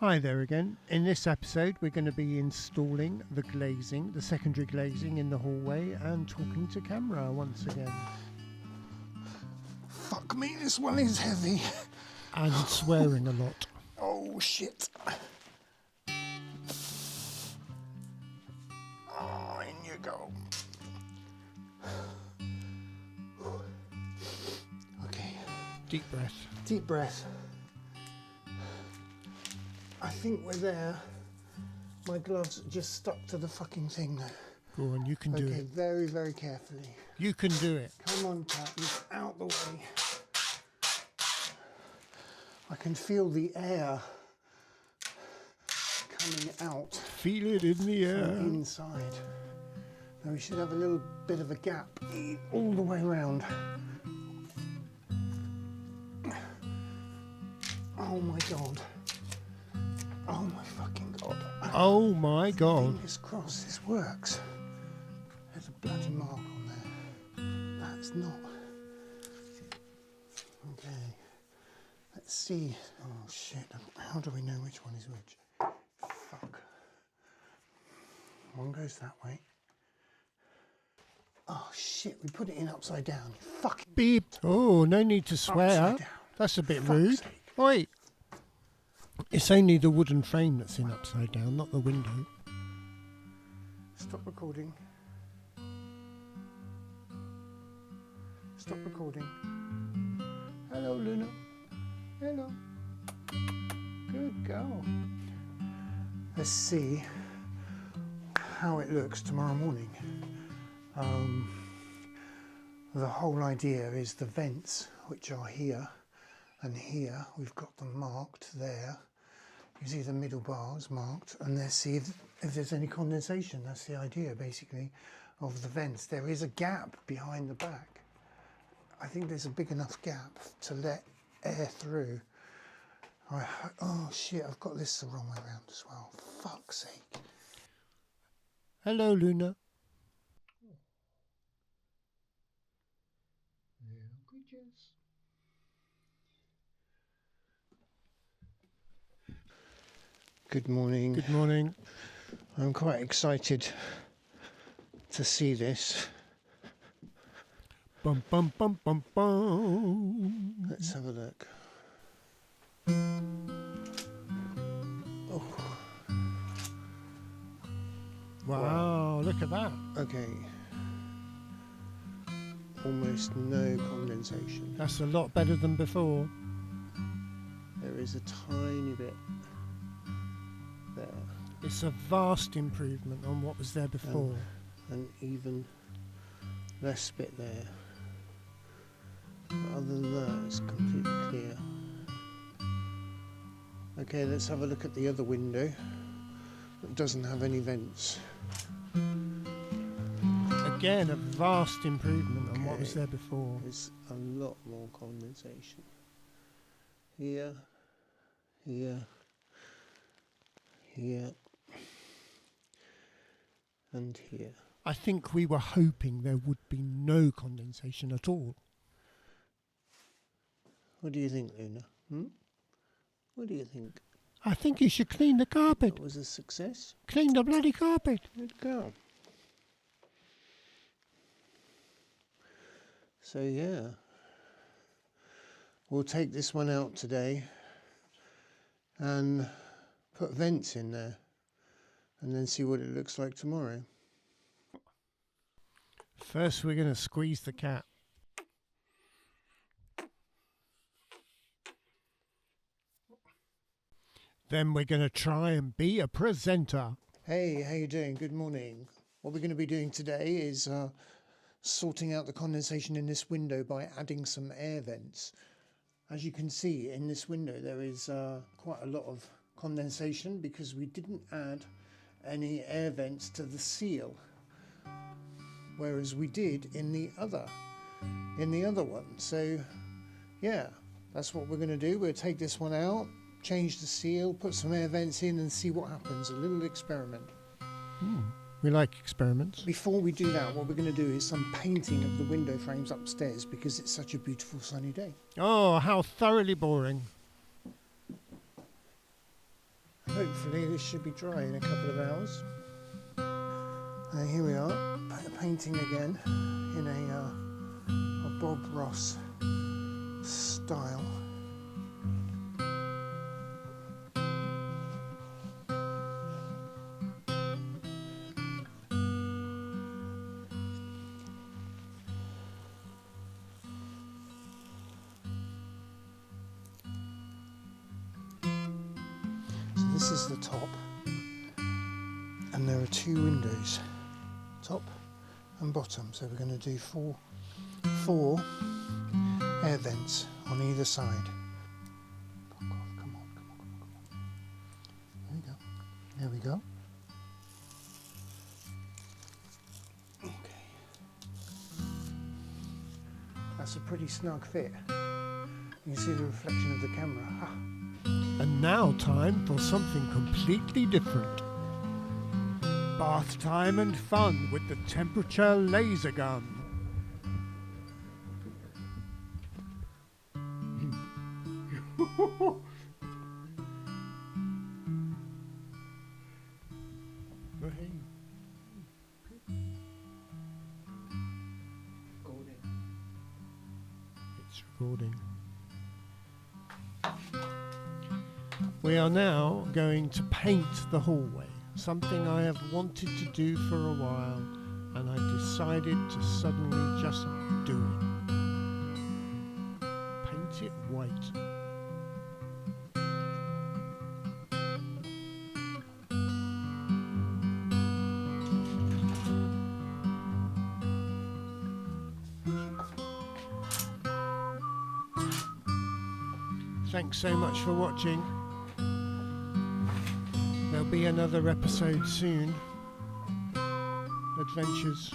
Hi there again. In this episode we're going to be installing the glazing, the secondary glazing in the hallway, and talking to camera once again. Fuck me, this one is heavy. And swearing a lot. Oh shit. Oh, in you go. Okay. Deep breath. Deep breath. I think we're there. My gloves are just stuck to the fucking thing though. Go on, you can do Okay, it. very, very carefully. You can do it. Come on, Captain, out the way. I can feel the air coming out. Feel it in the air. From inside. Now we should have a little bit of a gap all the way around. Oh my god. Oh my fucking god. Oh my god. Fingers crossed this works. There's a bloody mark on there. That's not. Okay. Let's see. Oh shit. How do we know which one is which? Fuck. One goes that way. Oh shit, we put it in upside down. Fucking Beep. Oh, no need to swear. upside down. That's a bit Fuck's rude. sake. Wait. It's only the wooden frame that's in upside down, not the window. Stop recording. Stop recording. Hello, Luna. Hello. Good girl. Let's see how it looks tomorrow morning. The whole idea is the vents, which are here and here. We've got them marked there. You see the middle bars marked, and let's see if there's any condensation. That's the idea, basically, of the vents. There is a gap behind the back. I think there's a big enough gap to let air through. Oh shit, I've got this the wrong way around as well. Fuck's sake. Hello, Luna. Good morning. Good morning. I'm quite excited to see this. Bum bum bum bum bum. Let's have a look. Oh, Wow, look at that. okay. Almost no condensation. That's a lot better than before. There is a tiny bit there, It's a vast improvement on what was there before. and even less bit there. But other than that, it's completely clear. Okay, let's have a look at the other window that doesn't have any vents. Again, a vast improvement on what was Okay. there before. There's a lot more condensation. Here, here, here, and here. I think we were hoping there would be no condensation at all. What do you think, Luna? What do you think? I think you should clean the carpet. That was a success? Clean the bloody carpet. Good girl. So yeah, we'll take this one out today and put vents in there and then see what it looks like tomorrow. First, we're going to squeeze the cat. Then we're going to try and be a presenter. Hey, how you doing? Good morning. What we're going to be doing today is sorting out the condensation in this window by adding some air vents. As you can see in this window, there is quite a lot of condensation because we didn't add any air vents to the seal, whereas we did in the other one. So yeah, that's what we're going to do. We'll take this one out, change the seal, put some air vents in and see what happens. A little experiment. We like experiments. Before we do that, what we're going to do is some painting of the window frames upstairs because it's such a beautiful sunny day. Oh, how thoroughly boring. hopefully this should be dry in a couple of hours. And here we are, painting again in a Bob Ross style. So this is the top, and there are two windows, top and bottom. So we're going to do four air vents on either side. Come on. There we go. Okay. That's a pretty snug fit. You can see the reflection of the camera. Ha. And now time for something completely different. Bath time and fun with the temperature laser gun. It's recording. We are now going to paint the hallway, something I have wanted to do for a while, and I decided to suddenly just do it. Paint it white. Thanks so much for watching. There'll be another episode soon. Adventures